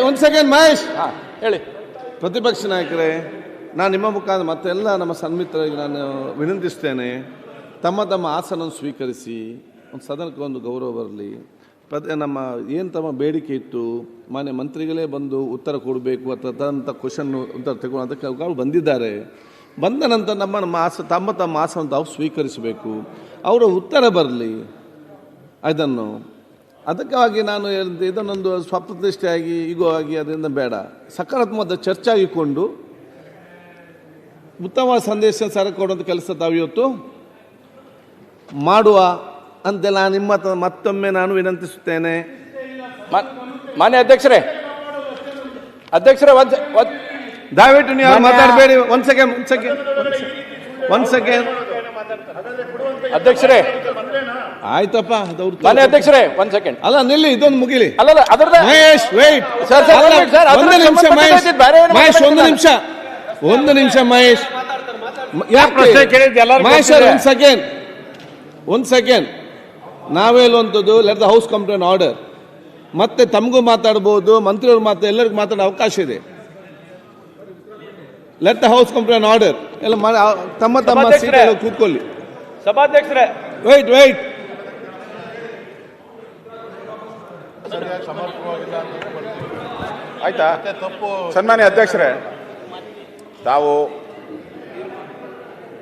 ಒಂದು ಸೆಕೆಂಡ್ ಮಹೇಶ್ ಹೇಳಿ. ಪ್ರತಿಪಕ್ಷ ನಾಯಕರೇ, ನಾನು ನಿಮ್ಮ ಮುಖಾಂತರ ಮತ್ತೆಲ್ಲ ನಮ್ಮ ಸನ್ಮಿತರಿಗೆ ನಾನು ವಿನಂತಿಸ್ತೇನೆ, ತಮ್ಮ ತಮ್ಮ ಆಸನವನ್ನು ಸ್ವೀಕರಿಸಿ ಒಂದು ಸದನಕ್ಕೆ ಒಂದು ಗೌರವ ಬರಲಿ. ನಮ್ಮ ಏನು ತಮ್ಮ ಬೇಡಿಕೆ ಇತ್ತು, ಮಾನ್ಯ ಮಂತ್ರಿಗಳೇ ಬಂದು ಉತ್ತರ ಕೊಡಬೇಕು ಅಥವಾ ಕ್ವಶನ್ ಉತ್ತರ ತಗೊಂಡು ಅದಕ್ಕೆ ಅವರು ಬಂದಿದ್ದಾರೆ. ಬಂದ ನಂತರ ತಮ್ಮ ತಮ್ಮ ಆಸನ ತಾವು ಸ್ವೀಕರಿಸಬೇಕು, ಅವರ ಉತ್ತರ ಬರಲಿ. ಅದಕ್ಕಾಗಿ ನಾನು ಇದನ್ನೊಂದು ಸ್ವಪ್ರತಿಷ್ಠೆಯಾಗಿ ಈಗೋ ಆಗಿ ಅದರಿಂದ ಬೇಡ, ಸಕಾರಾತ್ಮಕ ಚರ್ಚೆ ಆಗಿಕೊಂಡು ಉತ್ತಮ ಸಂದೇಶ ಸರ ಕೊಡುವಂಥ ಕೆಲಸ ತಾವು ಇವತ್ತು ಮಾಡುವ ಅಂತ ನಾನು ಮತ್ತೊಮ್ಮೆ ನಾನು ವಿನಂತಿಸುತ್ತೇನೆ. ಮಾನ್ಯ ಅಧ್ಯಕ್ಷರೇ ದಯವಿಟ್ಟು ನೀವು ಮಾತಾಡಬೇಡಿ. ಒಂದ್ ಸೆಕೆಂಡ್ ಅಧ್ಯಕ್ಷರೇ, ಆಯ್ತಪ್ಪ. ಮಾನ್ಯ ಅಧ್ಯಕ್ಷರೇ, ಒಂದ್ ಸೆಕೆಂಡ್. ಅಲ್ಲ ನಿಲ್ಲಿ, ಇದೊಂದು ಮುಗಿಲಿ. ಮಹೇಶ್ ವೆಯ್ಟ್, ಒಂದು ನಿಮಿಷ ಮಹೇಶ್, ಒಂದು ನಿಮಿಷ ಮಹೇಶ್, ಮಹೇಶ್ ಒಂದ್ ಸೆಕೆಂಡ್. ನಾವೇ ಹೇಳುವಂಥದ್ದು let the house come to in order. ಮತ್ತೆ ತಮಗೂ ಮಾತಾಡ್ಬೋದು, ಮಂತ್ರಿಯವ್ರು ಎಲ್ಲರಿಗೂ ಮಾತಾಡೋ ಅವಕಾಶ ಇದೆ. Let the house come to in order. ಎಲ್ಲ ತಮ್ಮ ತಮ್ಮ ಸೀಟ್ ಕೂತ್ಕೊಳ್ಳಿ. ಸಭಾಧ್ಯಕ್ಷರೇ, ವೆಯ್ಟ್. ಆಯ್ತಾ? ಸನ್ಮಾನ್ಯ ಅಧ್ಯಕ್ಷರೇ, ತಾವು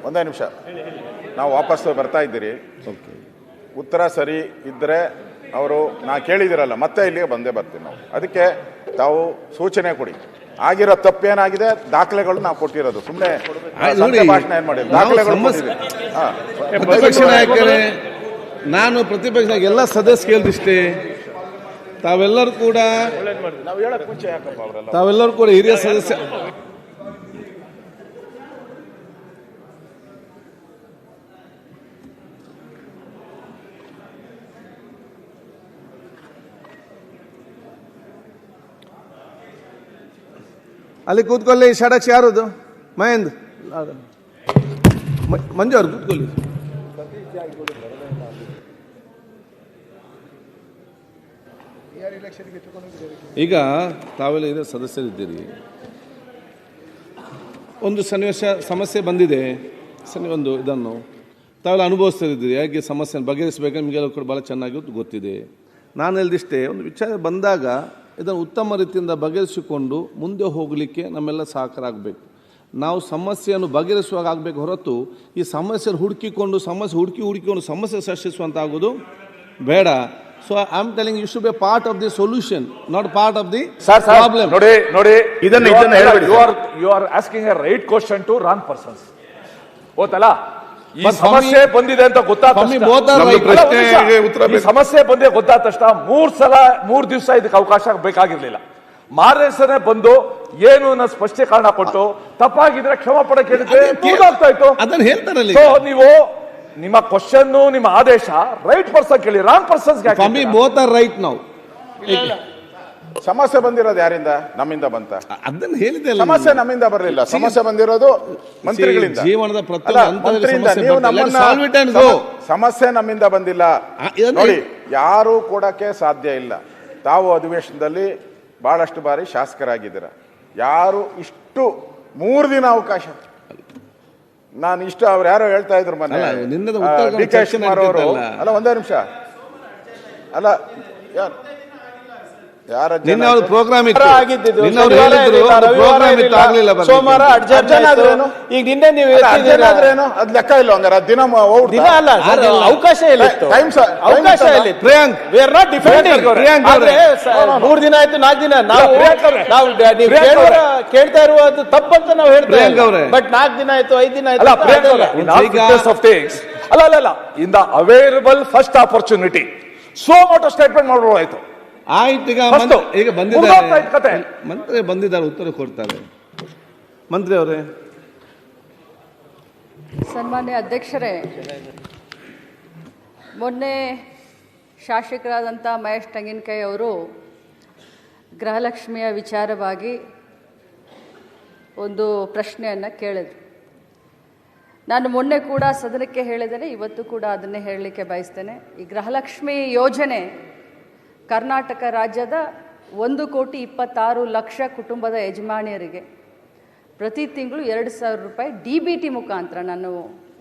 ಒಂದೇ ನಿಮಿಷ, ನಾವು ವಾಪಸ್ ಬರ್ತಾ ಇದ್ದೀರಿ. ಉತ್ತರ ಸರಿ ಇದ್ದರೆ ಅವರು ನಾ ಕೇಳಿದಿರಲ್ಲ, ಮತ್ತೆ ಇಲ್ಲಿಗೆ ಬಂದೇ ಬರ್ತೀವಿ ನಾವು. ಅದಕ್ಕೆ ತಾವು ಸೂಚನೆ ಕೊಡಿ. ಆಗಿರೋ ತಪ್ಪೇನಾಗಿದೆ ದಾಖಲೆಗಳು ನಾವು ಕೊಟ್ಟಿರೋದು, ಸುಮ್ಮನೆ ಭಾಷಣ ಏನ್ ಮಾಡಿ ದಾಖಲೆಗಳು. ಪ್ರತಿಪಕ್ಷ ನಾಯಕರೇ, ನಾನು ಪ್ರತಿಪಕ್ಷ ಎಲ್ಲ ಸದಸ್ಯ ಕೇಳಿದಿಷ್ಟೇ, ತಾವೆಲ್ಲರೂ ಕೂಡ ಹಿರಿಯ ಸದಸ್ಯ. ಅಲ್ಲಿ ಕೂತ್ಕೊಳ್ಳಿ. ಷಡಕ್ಷ ಯಾರದು? ಮಹೇಂದ್ರ, ಮಂಜು ಅವ್ರು ಕೂತ್ಕೊಳ್ಳಿ. ಈಗ ತಾವೆಲ್ಲ ಇದೆ ಸದಸ್ಯರಿದ್ದೀರಿ, ಒಂದು ಸನ್ನಿವೇಶ ಸಮಸ್ಯೆ ಬಂದಿದೆ, ಒಂದು ಇದನ್ನು ತಾವೆಲ್ಲ ಅನುಭವಿಸ್ತಿದ್ದೀರಿ. ಹೇಗೆ ಸಮಸ್ಯೆಯನ್ನು ಬಗೆಹರಿಸಬೇಕಂದ್ರೆ ನಿಮಗೆಲ್ಲ ಕೂಡ ಭಾಳ ಚೆನ್ನಾಗಿ ಗೊತ್ತಿದೆ. ನಾನು ಹೇಳಿದಿಷ್ಟೇ, ಒಂದು ವಿಚಾರ ಬಂದಾಗ ಇದನ್ನು ಉತ್ತಮ ರೀತಿಯಿಂದ ಬಗೆಹರಿಸಿಕೊಂಡು ಮುಂದೆ ಹೋಗಲಿಕ್ಕೆ ನಮ್ಮೆಲ್ಲ ಸಹಕಾರ ಆಗಬೇಕು. ನಾವು ಸಮಸ್ಯೆಯನ್ನು ಬಗೆಹರಿಸುವಾಗ ಆಗಬೇಕು ಹೊರತು ಈ ಸಮಸ್ಯೆಯನ್ನು ಹುಡುಕಿಕೊಂಡು ಸಮಸ್ಯೆ ಸೃಷ್ಟಿಸುವಂತಾಗೋದು ಬೇಡ. So I am telling you should be part of the solution, not part of the problem. ನೋಡಿ, you are asking a right question to wrong persons. ಓತಲ್ಲ, ಈ ಸಮಸ್ಯೆ ಬಂದಿದೆ ಅಂತ ಗೊತ್ತಾದ ತಕ್ಷಣ 3 ದಿವಸ ಇದಕ್ಕೆ ಅವಕಾಶ ಬೇಕಾಗಿರ್ಲಿಲ್ಲ. ಮಾರನೇ ಬಂದು ಏನು ಸ್ಪಷ್ಟೀಕರಣ ಕೊಟ್ಟು ತಪ್ಪಾಗಿದ್ರೆ ಕ್ಷಮ ಪಡ ಕೇಳಿದ್ರೆ ಅದನ್ನ ಹೇಳ್ತಾರಲ್ಲ. ನೀವು ನಿಮ್ಮ ಕ್ವಶನ್, ನಿಮ್ಮ ಆದೇಶ ರೈಟ್ ಪರ್ಸನ್ ಕೇಳಿ, ರಾಂಗ್ ಪರ್ಸನ್ಸ್ ರೈಟ್. ನಾವು ಸಮಸ್ಯೆ ಬಂದಿರೋದು ಯಾರಿಂದ? ನಮ್ಮಿಂದ ಬಂತ. ಅದನ್ನ ಹೇಳಿದೆ, ಸಮಸ್ಯೆ ನಮ್ಮಿಂದ ಬರಲಿಲ್ಲ, ಸಮಸ್ಯೆ ಬಂದಿರೋದು ಮಂತ್ರಿಗಳಿಂದ, ಜೀವನದ ಸಮಸ್ಯೆ ನಮ್ಮಿಂದ ಬಂದಿಲ್ಲ. ನೋಡಿ, ಯಾರು ಕೊಡಕ್ಕೆ ಸಾಧ್ಯ ಇಲ್ಲ. ತಾವು ಅಧಿವೇಶನದಲ್ಲಿ ಬಹಳಷ್ಟು ಬಾರಿ ಶಾಸಕರಾಗಿದ್ದೀರ. ಯಾರು ಇಷ್ಟು 3 ದಿನ ಅವಕಾಶ, ನಾನು ಇಷ್ಟು ಅವ್ರು ಯಾರೋ ಹೇಳ್ತಾ ಇದ್ರು ಮೊನ್ನೆ, ಡಿ ಕೆ ಶಿವಕುಮಾರ್ ಅವರು. ಅಲ್ಲ, ಒಂದೇ ನಿಮಿಷ. ಅಲ್ಲ, ಪ್ರೋಗ್ರಾಮ್ ಸೋಮವಾರ ಈಗ ನಿನ್ನೆ ನೀವು ಅದ್ ಲೆಕ್ಕ ಇಲ್ಲ. ಹಂಗಾರೆ ದಿನ ಅವಕಾಶ ಇಲ್ಲ, ಅವಕಾಶ ಇಲ್ಲ. Priyank, we are not defending. 3 ದಿನ ಆಯ್ತು, 4 ದಿನ ನಾವು ಕೇಳ್ತಾ ಇರುವುದು ತಪ್ಪಂತ ನಾವು ಹೇಳ್ತೇವೆ. ಬಟ್ 4 ದಿನ ಆಯ್ತು, 5 ದಿನ ಆಯ್ತು. ಅಲ್ಲ, in the available first opportunity suo motu statement ಮಾಡ್ಬೋದಾಯ್ತು. ಆಯ್ತು, ಈಗ ಬಂದಿದ್ದಾರೆ ಮಂತ್ರಿ, ಬಂದಿದ್ದಾರೆ, ಉತ್ತರ ಕೊಡ್ತಾರೆ. ಮಂತ್ರಿ ಅವರೇ. ಸನ್ಮಾನ್ಯ ಅಧ್ಯಕ್ಷರೇ, ಮೊನ್ನೆ ಶಾಸಕರಾದಂಥ ಮಹೇಶ್ ತೆಂಗಿನಕಾಯಿ ಅವರು ಗೃಹಲಕ್ಷ್ಮಿಯ ವಿಚಾರವಾಗಿ ಒಂದು ಪ್ರಶ್ನೆಯನ್ನು ಕೇಳಿದ್ರು. ನಾನು ಮೊನ್ನೆ ಕೂಡ ಸದನಕ್ಕೆ ಹೇಳಿದ್ದೇನೆ, ಇವತ್ತು ಕೂಡ ಅದನ್ನೇ ಹೇಳಲಿಕ್ಕೆ ಬಯಸ್ತೇನೆ. ಈ ಗೃಹಲಕ್ಷ್ಮಿ ಯೋಜನೆ ಕರ್ನಾಟಕ ರಾಜ್ಯದ 1,26,00,000 ಕುಟುಂಬದ ಯಜಮಾನಿಯರಿಗೆ ಪ್ರತಿ ತಿಂಗಳು 2,000 ರೂಪಾಯಿ DBT ಮುಖಾಂತರ, ನಾನು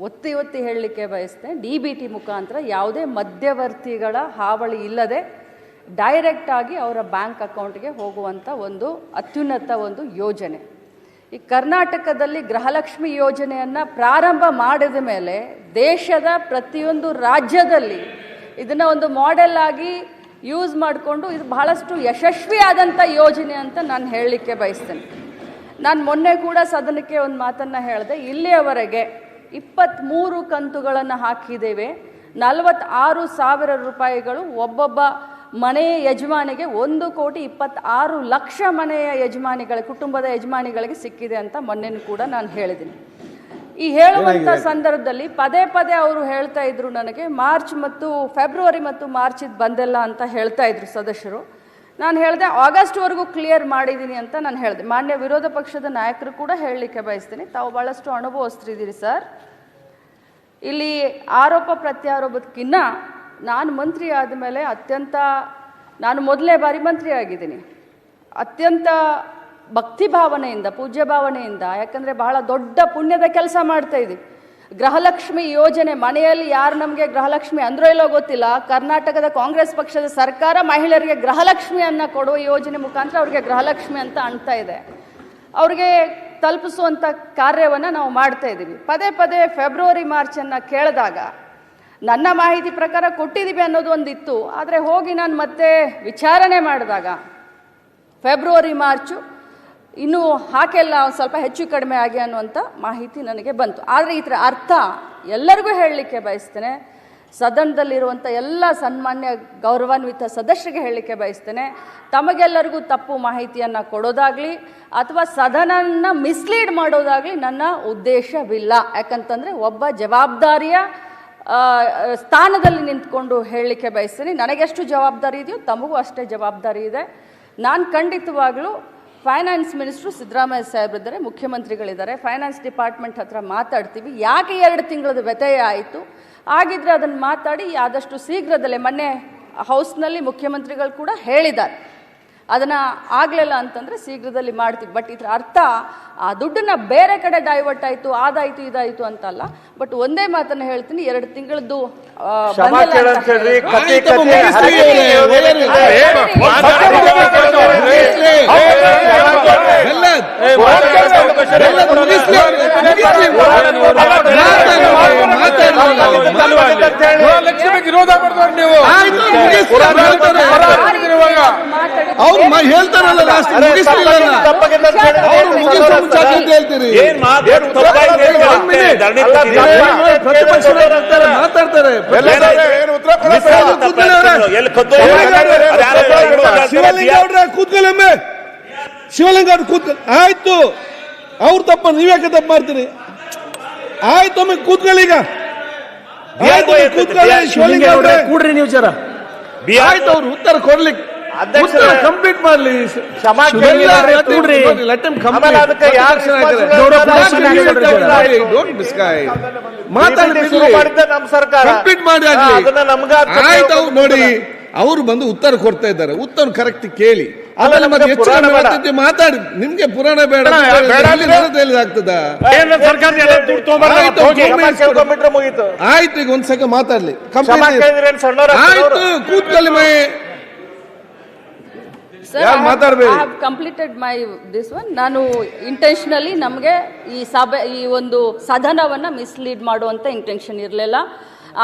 ಒತ್ತಿ ಹೇಳಲಿಕ್ಕೆ ಬಯಸ್ತೇನೆ, DBT ಮುಖಾಂತರ ಯಾವುದೇ ಮಧ್ಯವರ್ತಿಗಳ ಹಾವಳಿ ಇಲ್ಲದೆ ಡೈರೆಕ್ಟ್ ಆಗಿ ಅವರ ಬ್ಯಾಂಕ್ ಅಕೌಂಟ್ಗೆ ಹೋಗುವಂಥ ಒಂದು ಅತ್ಯುನ್ನತ ಒಂದು ಯೋಜನೆ. ಈ ಕರ್ನಾಟಕದಲ್ಲಿ ಗೃಹಲಕ್ಷ್ಮಿ ಯೋಜನೆಯನ್ನು ಪ್ರಾರಂಭ ಮಾಡಿದ ಮೇಲೆ ದೇಶದ ಪ್ರತಿಯೊಂದು ರಾಜ್ಯದಲ್ಲಿ ಇದನ್ನು ಒಂದು ಮಾಡೆಲ್ ಆಗಿ ಯೂಸ್ ಮಾಡಿಕೊಂಡು ಇದು ಬಹಳಷ್ಟು ಯಶಸ್ವಿಯಾದಂಥ ಯೋಜನೆ ಅಂತ ನಾನು ಹೇಳಲಿಕ್ಕೆ ಬಯಸ್ತೇನೆ. ನಾನು ಮೊನ್ನೆ ಕೂಡ ಸದನಕ್ಕೆ ಒಂದು ಮಾತನ್ನು ಹೇಳಿದೆ, ಇಲ್ಲಿಯವರೆಗೆ 23 ಕಂತುಗಳನ್ನು ಹಾಕಿದ್ದೇವೆ. 46,000 ರೂಪಾಯಿಗಳು ಒಬ್ಬೊಬ್ಬ ಮನೆಯ ಯಜಮಾನಿಗೆ 1,26,00,000 ಮನೆಯ ಕುಟುಂಬದ ಯಜಮಾನಿಗಳಿಗೆ ಸಿಕ್ಕಿದೆ ಅಂತ ಮೊನ್ನೆನೂ ಕೂಡ ನಾನು ಹೇಳಿದ್ದೀನಿ. ಈ ಹೇಳುವಂಥ ಸಂದರ್ಭದಲ್ಲಿ ಪದೇ ಅವರು ಹೇಳ್ತಾ ಇದ್ರು, ನನಗೆ ಫೆಬ್ರವರಿ ಮತ್ತು ಮಾರ್ಚ್ ಇದು ಬಂದಿಲ್ಲ ಅಂತ ಹೇಳ್ತಾ ಇದ್ರು ಸದಸ್ಯರು. ನಾನು ಹೇಳಿದೆ ಆಗಸ್ಟ್ವರೆಗೂ ಕ್ಲಿಯರ್ ಮಾಡಿದ್ದೀನಿ ಅಂತ ನಾನು ಹೇಳಿದೆ. ಮಾನ್ಯ ವಿರೋಧ ಪಕ್ಷದ ನಾಯಕರು ಕೂಡ ಹೇಳಲಿಕ್ಕೆ ಬಯಸ್ತೀನಿ, ತಾವು ಭಾಳಷ್ಟು ಅನುಭವಿಸ್ತಿದ್ದೀರಿ ಸರ್. ಇಲ್ಲಿ ಆರೋಪ ಪ್ರತ್ಯಾರೋಪಕ್ಕಿನ್ನ ನಾನು ಮಂತ್ರಿ ಆದಮೇಲೆ ನಾನು ಮೊದಲನೇ ಬಾರಿ ಮಂತ್ರಿ ಆಗಿದ್ದೀನಿ, ಅತ್ಯಂತ ಭಕ್ತಿ ಭಾವನೆಯಿಂದ, ಪೂಜ್ಯ ಭಾವನೆಯಿಂದ, ಯಾಕಂದರೆ ಬಹಳ ದೊಡ್ಡ ಪುಣ್ಯದ ಕೆಲಸ ಮಾಡ್ತಾ ಇದ್ದೀವಿ. ಗೃಹಲಕ್ಷ್ಮಿ ಯೋಜನೆ, ಮನೆಯಲ್ಲಿ ಯಾರು ನಮಗೆ ಗೃಹಲಕ್ಷ್ಮಿ ಅಂದ್ರೋ ಇಲ್ಲೋ ಗೊತ್ತಿಲ್ಲ, ಕರ್ನಾಟಕದ ಕಾಂಗ್ರೆಸ್ ಪಕ್ಷದ ಸರ್ಕಾರ ಮಹಿಳೆಯರಿಗೆ ಗೃಹಲಕ್ಷ್ಮಿಯನ್ನು ಕೊಡುವ ಯೋಜನೆ ಮುಖಾಂತರ ಅವ್ರಿಗೆ ಗೃಹಲಕ್ಷ್ಮಿ ಅಂತ ಅನ್ತಾ ಇದೆ. ಅವ್ರಿಗೆ ತಲುಪಿಸುವಂಥ ಕಾರ್ಯವನ್ನು ನಾವು ಮಾಡ್ತಾ ಇದ್ದೀವಿ. ಪದೇ ಫೆಬ್ರವರಿ ಮಾರ್ಚನ್ನು ಕೇಳಿದಾಗ ನನ್ನ ಮಾಹಿತಿ ಪ್ರಕಾರ ಕೊಟ್ಟಿದ್ದೀವಿ ಅನ್ನೋದು ಒಂದಿತ್ತು. ಆದರೆ ಹೋಗಿ ನಾನು ಮತ್ತೆ ವಿಚಾರಣೆ ಮಾಡಿದಾಗ ಫೆಬ್ರವರಿ ಮಾರ್ಚು ಇನ್ನೂ ಹಾಕೆಲ್ಲ ಸ್ವಲ್ಪ ಹೆಚ್ಚು ಕಡಿಮೆ ಆಗಿ ಅನ್ನುವಂಥ ಮಾಹಿತಿ ನನಗೆ ಬಂತು. ಆದರೆ ಇದರ ಅರ್ಥ ಎಲ್ಲರಿಗೂ ಹೇಳಲಿಕ್ಕೆ ಬಯಸ್ತೇನೆ, ಸದನದಲ್ಲಿರುವಂಥ ಎಲ್ಲ ಸನ್ಮಾನ್ಯ ಗೌರವಾನ್ವಿತ ಸದಸ್ಯರಿಗೆ ಹೇಳಲಿಕ್ಕೆ ಬಯಸ್ತೇನೆ, ತಮಗೆಲ್ಲರಿಗೂ ತಪ್ಪು ಮಾಹಿತಿಯನ್ನು ಕೊಡೋದಾಗಲಿ ಅಥವಾ ಸದನನ ಮಿಸ್ಲೀಡ್ ಮಾಡೋದಾಗಲಿ ನನ್ನ ಉದ್ದೇಶವಿಲ್ಲ. ಯಾಕಂತಂದರೆ ಒಬ್ಬ ಜವಾಬ್ದಾರಿಯ ಸ್ಥಾನದಲ್ಲಿ ನಿಂತ್ಕೊಂಡು ಹೇಳಲಿಕ್ಕೆ ಬಯಸ್ತೀನಿ. ನನಗೆಷ್ಟು ಜವಾಬ್ದಾರಿ ಇದೆಯೋ ತಮಗೂ ಅಷ್ಟೇ ಜವಾಬ್ದಾರಿ ಇದೆ. ನಾನು ಖಂಡಿತವಾಗಲೂ ಫೈನಾನ್ಸ್ ಮಿನಿಸ್ಟ್ರು ಸಿದ್ದರಾಮಯ್ಯ ಸಾಹೇಬ್ರಿದ್ದಾರೆ, ಮುಖ್ಯಮಂತ್ರಿಗಳಿದ್ದಾರೆ, ಫೈನಾನ್ಸ್ ಡಿಪಾರ್ಟ್ಮೆಂಟ್ ಹತ್ರ ಮಾತಾಡ್ತೀವಿ. ಯಾಕೆ 2 ತಿಂಗಳದ ವ್ಯತ್ಯಯ ಆಯಿತು, ಆಗಿದ್ರೆ ಅದನ್ನು ಮಾತಾಡಿ ಆದಷ್ಟು ಶೀಘ್ರದಲ್ಲೇ, ಮೊನ್ನೆ ಹೌಸ್ನಲ್ಲಿ ಮುಖ್ಯಮಂತ್ರಿಗಳು ಕೂಡ ಹೇಳಿದ್ದಾರೆ, ಅದನ್ನು ಆಗಲಿಲ್ಲ ಅಂತಂದರೆ ಶೀಘ್ರದಲ್ಲಿ ಮಾಡ್ತೀವಿ. ಬಟ್ ಇದರ ಅರ್ಥ ಆ ದುಡ್ಡನ್ನು ಬೇರೆ ಕಡೆ ಡೈವರ್ಟ್ ಆಯಿತು, ಅದಾಯಿತು ಇದಾಯಿತು ಅಂತಲ್ಲ. ಬಟ್ ಒಂದೇ ಮಾತನ್ನು ಹೇಳ್ತೀನಿ, 2 ತಿಂಗಳದ್ದು ಅವ್ರು ಹೇಳ್ತಾರಲ್ಲ ಲಾಸ್ಟ್ ಮಾತಾಡ್ತಾರೆ. ಕೂತ್ಕೊಳ್ಳೆ ಶಿವಲಿಂಗ ಆಯ್ತು, ಅವ್ರು ತಪ್ಪ, ನೀವ್ಯಾಕೆ ತಪ್ಪು ಮಾಡ್ತೀರಿ? ಆಯ್ತು, ಒಮ್ಮೆ ಕೂತ್ಕೊಳ್ಳಿ. ಈಗ ಕೂತ್ಕೊಳ್ಳಿ ಶಿವಲಿಂಗ ಅವ್ರೆ, ಕೂಡ್ರಿ ನೀವು ಜರ. ಆಯ್ತು, ಅವ್ರು ಉತ್ತರ ಕೊಡ್ಲಿಕ್ಕೆ ಕಂಪ್ಲೀಟ್ ಮಾಡ್ಲಿ. ನೋಡಿ, ಅವರು ಬಂದು ಉತ್ತರ ಕೊಡ್ತಾ ಇದ್ದಾರೆ, ಉತ್ತರ ಕರೆಕ್ಟ್ ಕೇಳಿ, ಆಮೇಲೆ ಮತ್ತೆ ಹೆಚ್ಚು ಮಾತಾಡಿ. ನಿಮ್ಗೆ ಪುರಾಣ ಬೇಡ ಆಗ್ತದ? ಆಯ್ತು, ಈಗ ಒಂದ್ ಸೆಕೆಂಡ್ ಮಾತಾಡ್ಲಿ. ಆಯ್ತು, ಕೂತ್ಕೊಳ್ಳಿ. Completed my this one. ನಾನು ಇಂಟೆನ್ಷನಲಿ ನಮಗೆ ಈ ಒಂದು ಸದನವನ್ನು ಮಿಸ್ಲೀಡ್ ಮಾಡುವಂಥ ಇಂಟೆನ್ಷನ್ ಇರಲಿಲ್ಲ.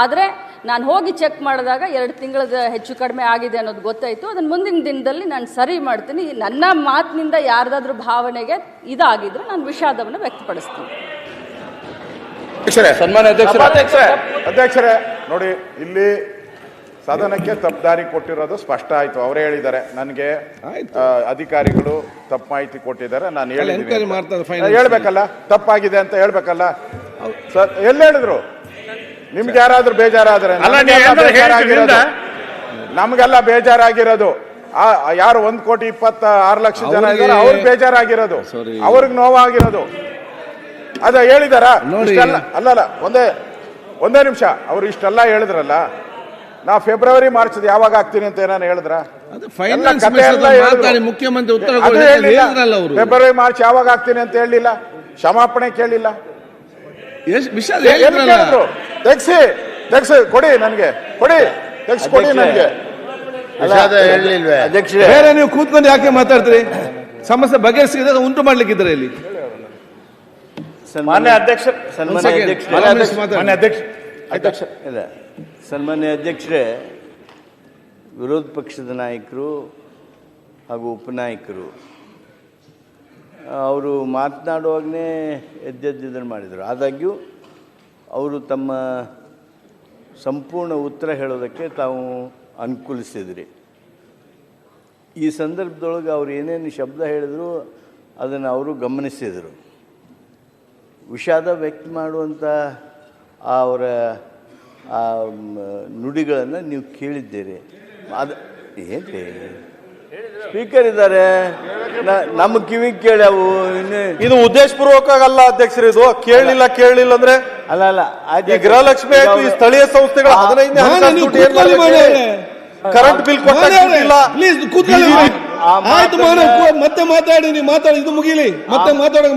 ಆದರೆ ನಾನು ಹೋಗಿ ಚೆಕ್ ಮಾಡಿದಾಗ 2 ತಿಂಗಳದ ಹೆಚ್ಚು ಕಡಿಮೆ ಆಗಿದೆ ಅನ್ನೋದು ಗೊತ್ತಾಯಿತು. ಅದನ್ನು ಮುಂದಿನ ದಿನದಲ್ಲಿ ನಾನು ಸರಿ ಮಾಡ್ತೀನಿ. ನನ್ನ ಮಾತಿನಿಂದ ಯಾರ್ದಾದ್ರೂ ಭಾವನೆಗೆ ಇದಾಗಿದ್ರೆ ನಾನು ವಿಷಾದವನ್ನು ವ್ಯಕ್ತಪಡಿಸ್ತೀನಿ. ಸನ್ಮಾನ್ಯ ಅಧ್ಯಕ್ಷರೇ, ನೋಡಿ, ಇಲ್ಲಿ ಸದನಕ್ಕೆ ತಪ್ಪುದಾರಿ ಕೊಟ್ಟಿರೋದು ಸ್ಪಷ್ಟ ಆಯ್ತು. ಅವರೇ ಹೇಳಿದ್ದಾರೆ, ನನಗೆ ಅಧಿಕಾರಿಗಳು ತಪ್ಪು ಮಾಹಿತಿ ಕೊಟ್ಟಿದ್ದಾರೆ, ನಾನು ಹೇಳ್ಬೇಕಲ್ಲ, ತಪ್ಪಾಗಿದೆ ಅಂತ ಹೇಳ್ಬೇಕಲ್ಲ. ಎಲ್ಲಿ ಹೇಳಿದ್ರು? ನಿಮ್ಗೆ ಯಾರಾದ್ರೂ ಬೇಜಾರಾದ್ರೆ? ನಮ್ಗೆಲ್ಲ ಬೇಜಾರಾಗಿರೋದು ಯಾರು 1,26,00,000 ಜನ ಇದ್ದಾರೆ, ಅವ್ರಿಗೆ ಬೇಜಾರಾಗಿರೋದು, ಅವ್ರಿಗೆ ನೋವಾಗಿರೋದು. ಅದ ಹೇಳಿದಾರ? ಅಲ್ಲಲ್ಲ, ಒಂದೇ ನಿಮಿಷ. ಅವ್ರು ಇಷ್ಟೆಲ್ಲ ಹೇಳಿದ್ರಲ್ಲ, ನಾ ಫೆಬ್ರವರಿ ಮಾರ್ಚ್ ಯಾವಾಗ ಆಗ್ತೀನಿ ಅಂತ ಏನಾರು ಹೇಳಿದ್ರ? ಅದು ಫೈನಾನ್ಸ್ ಮಾತಾಡಿ ಮುಖ್ಯಮಂತ್ರಿ ಉತ್ತರ ಹೇಳಿದ್ರಲ್ಲ ಅವರು. ಫೆಬ್ರವರಿ ಮಾರ್ಚ್ ಯಾವಾಗ ಆಗ್ತೀನಿ ಅಂತ ಹೇಳಿಲ್ಲ, ಕ್ಷಮಾಪಣೆ ಕೇಳಿಲ್ಲ. ವಿಷಯ ತೆಗ್ಸಿ ಕೊಡಿ ನನಗೆ, ಕೊಡಿ ನನಗೆ. ಬೇರೆ ನೀವು ಕೂತ್ಕೊಂಡು ಯಾಕೆ ಮಾತಾಡ್ತೀರಿ? ಸಮಸ್ಯೆ ಬಗೆಹರಿಸಿದ ಉಂಟು ಮಾಡ್ಲಿಕ್ಕಿದ್ದಾರೆ ಇಲ್ಲಿ. ಮಾನ್ಯ ಅಧ್ಯಕ್ಷ, ಸನ್ಮಾನ್ಯ ಅಧ್ಯಕ್ಷರೇ, ವಿರೋಧ ಪಕ್ಷದ ನಾಯಕರು ಹಾಗೂ ಉಪನಾಯಕರು ಅವರು ಮಾತನಾಡುವಾಗಲೇ ಎದ್ದೆದ್ದನ್ನು ಮಾಡಿದರು. ಆದಾಗ್ಯೂ ಅವರು ತಮ್ಮ ಸಂಪೂರ್ಣ ಉತ್ತರ ಹೇಳೋದಕ್ಕೆ ತಾವು ಅನುಕೂಲಿಸಿದ್ರಿ. ಈ ಸಂದರ್ಭದೊಳಗೆ ಅವ್ರು ಏನೇನು ಶಬ್ದ ಹೇಳಿದ್ರು ಅದನ್ನು ಅವರು ಗಮನಿಸಿದರು. ವಿಷಾದ ವ್ಯಕ್ತ ಮಾಡುವಂಥ ಅವರ ಆ ನುಡಿಗಳನ್ನು ನೀವು ಕೇಳಿದ್ದೀರಿ. ಅದು ಏನ್ರಿ ಸ್ಪೀಕರ್ ಇದ್ದಾರೆ, ನಮ್ಮ ಕಿವಿಗೆ ಕೇಳ್ಯಾವು. ಇದು ಉದ್ದೇಶಪೂರ್ವಕ ಅಲ್ಲ ಅಧ್ಯಕ್ಷರು, ಇದು ಕೇಳಲಿಲ್ಲ ಅಂದ್ರೆ ಅಲ್ಲ ಈ ಗೃಹಲಕ್ಷ್ಮಿ ಆಯ್ತು, ಈ ಸ್ಥಳೀಯ ಸಂಸ್ಥೆಗಳ 15 ಕರೆಂಟ್ ಬಿಲ್ ಕೊಟ್ಟಿಲ್ಲ. ಮತ್ತೆ ಮಾತಾಡಿ, ನೀವು ಮಾತಾಡಿ, ಇದು ಮುಗಿಲಿ. ಮತ್ತೆ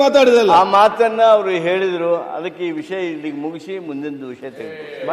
ಮಾತಾಡಿದಲ್ಲ ಆ ಮಾತನ್ನ ಅವರು ಹೇಳಿದ್ರು. ಅದಕ್ಕೆ ಈ ವಿಷಯ ಇಲ್ಲಿಗೆ ಮುಗಿಸಿ ಮುಂದಿನ ವಿಷಯ ತೆಗೆದು